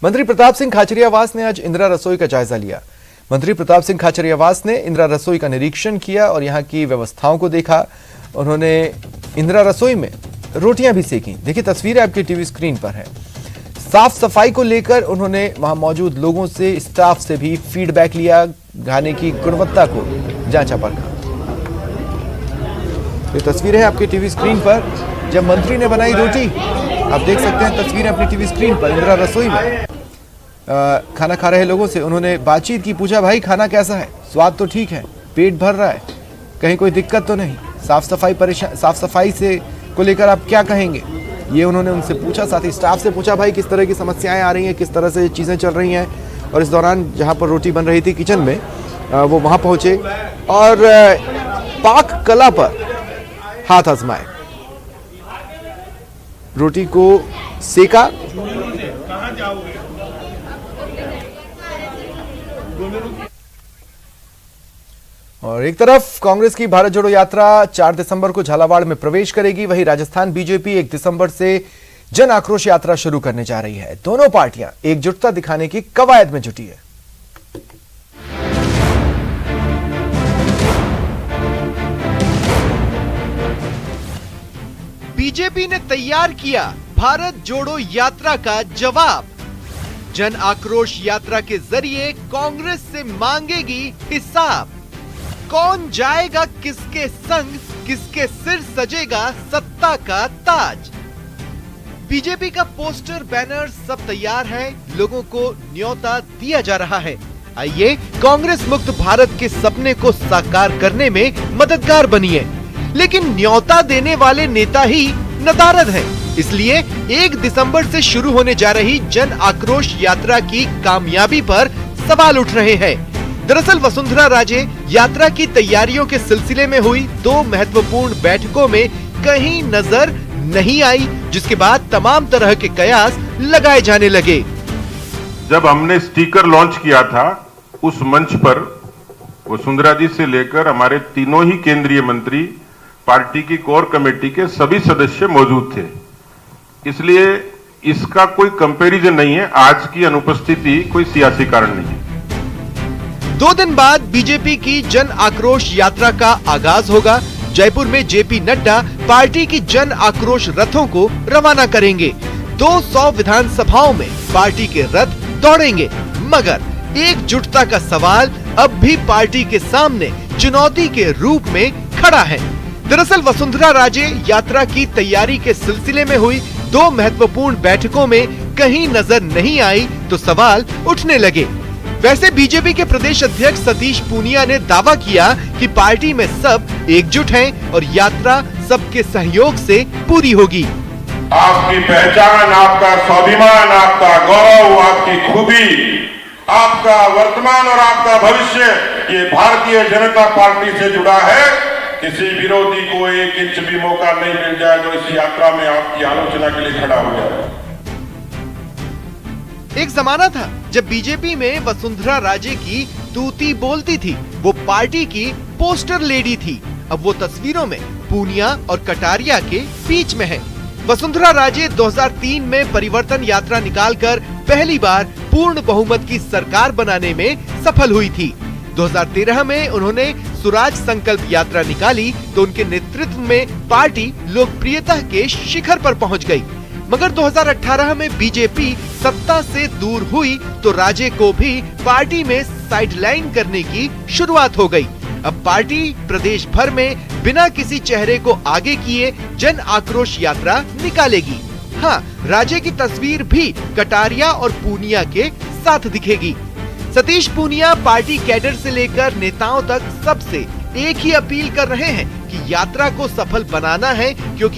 मंत्री प्रताप सिंह खाचरियावास ने आज इंदिरा रसोई का जायजा लिया। मंत्री प्रताप सिंह खाचरियावास ने इंदिरा रसोई का निरीक्षण किया और यहां की व्यवस्थाओं को देखा। उन्होंने इंदिरा रसोई में रोटियां भी सेकी। देखिए तस्वीरें आपकी टीवी स्क्रीन पर है। साफ सफाई को लेकर उन्होंने वहां मौजूद लोगों से, स्टाफ से भी फीडबैक लिया, खाने की गुणवत्ता को जांचा परखा। ये तस्वीरें हैं आपकी टीवी स्क्रीन पर जब मंत्री ने बनाई रोटी। आप देख सकते हैं तस्वीरें अपनी टीवी स्क्रीन पर। इंदिरा रसोई में खाना खा रहे लोगों से उन्होंने बातचीत की, पूछा भाई खाना कैसा है, स्वाद तो ठीक है, पेट भर रहा है, कहीं कोई दिक्कत तो नहीं, साफ सफाई से को लेकर आप क्या कहेंगे, ये उन्होंने उनसे पूछा। साथ ही स्टाफ से पूछा भाई किस तरह की समस्याएं आ रही हैं, किस तरह से चीज़ें चल रही हैं। और इस दौरान जहां पर रोटी बन रही थी किचन में, वो वहां पहुंचे और पाक कला पर हाथ आजमाए, रोटी को सेका। और एक तरफ कांग्रेस की भारत जोड़ो यात्रा 4 दिसंबर को झालावाड़ में प्रवेश करेगी, वहीं राजस्थान बीजेपी 1 दिसंबर से जन आक्रोश यात्रा शुरू करने जा रही है। दोनों पार्टियां एकजुटता दिखाने की कवायद में जुटी है। बीजेपी ने तैयार किया भारत जोड़ो यात्रा का जवाब। जन आक्रोश यात्रा के जरिए कांग्रेस से मांगेगी हिसाब। कौन जाएगा किसके संग, किसके सिर सजेगा सत्ता का ताज। बीजेपी का पोस्टर, बैनर सब तैयार है, लोगों को न्योता दिया जा रहा है। आइए कांग्रेस मुक्त भारत के सपने को साकार करने में मददगार बनिए। लेकिन न्योता देने वाले नेता ही नदारद हैं। इसलिए 1 दिसंबर से शुरू होने जा रही जन आक्रोश यात्रा की कामयाबी पर सवाल उठ रहे हैं। दरअसल वसुंधरा राजे यात्रा की तैयारियों के सिलसिले में हुई 2 महत्वपूर्ण बैठकों में कहीं नजर नहीं आई, जिसके बाद तमाम तरह के कयास लगाए जाने लगे। जब हमने स्टिकर लॉन्च किया था, उस मंच पर वसुंधरा जी से लेकर हमारे तीनों ही केंद्रीय मंत्री, पार्टी की कोर कमेटी के सभी सदस्य मौजूद थे। इसलिए इसका कोई कंपैरिजन नहीं है। आज की अनुपस्थिति कोई सियासी कारण नहीं है। 2 दिन बाद बीजेपी की जन आक्रोश यात्रा का आगाज होगा। जयपुर में जेपी नड्डा पार्टी की जन आक्रोश रथों को रवाना करेंगे। 200 विधानसभाओं में पार्टी के रथ दौड़ेंगे। मगर एकजुटता का सवाल अब भी पार्टी के सामने चुनौती के रूप में खड़ा है। दरअसल वसुंधरा राजे यात्रा की तैयारी के सिलसिले में हुई 2 महत्वपूर्ण बैठकों में कहीं नजर नहीं आई तो सवाल उठने लगे। वैसे बीजेपी के प्रदेश अध्यक्ष सतीश पूनिया ने दावा किया कि पार्टी में सब एकजुट हैं और यात्रा सबके सहयोग से पूरी होगी। आपकी पहचान, आपका स्वाभिमान, आपका गौरव, आपकी खूबी, आपका वर्तमान और आपका भविष्य ये भारतीय जनता पार्टी से जुड़ा है। किसी विरोधी को 1 इंच भी मौका नहीं मिल जाए जो इस यात्रा में आपकी आलोचना के लिए खड़ा हो जाए। एक जमाना था जब बीजेपी में वसुंधरा राजे की तूती बोलती थी, वो पार्टी की पोस्टर लेडी थी। अब वो तस्वीरों में पूनिया और कटारिया के बीच में है। वसुंधरा राजे 2003 में परिवर्तन यात्रा निकालकर पहली बार पूर्ण बहुमत की सरकार बनाने में सफल हुई थी। 2013 में उन्होंने स्वराज संकल्प यात्रा निकाली तो उनके नेतृत्व में पार्टी लोकप्रियता के शिखर पर पहुंच गई। मगर 2018 में बीजेपी सत्ता से दूर हुई तो राजे को भी पार्टी में साइडलाइन करने की शुरुआत हो गई। अब पार्टी प्रदेश भर में बिना किसी चेहरे को आगे किए जन आक्रोश यात्रा निकालेगी। हाँ, राजे की तस्वीर भी कटारिया और पूनिया के साथ दिखेगी। सतीश पूनिया पार्टी कैडर से लेकर नेताओं तक सबसे एक ही अपील कर रहे हैं कि यात्रा को सफल बनाना है, क्योंकि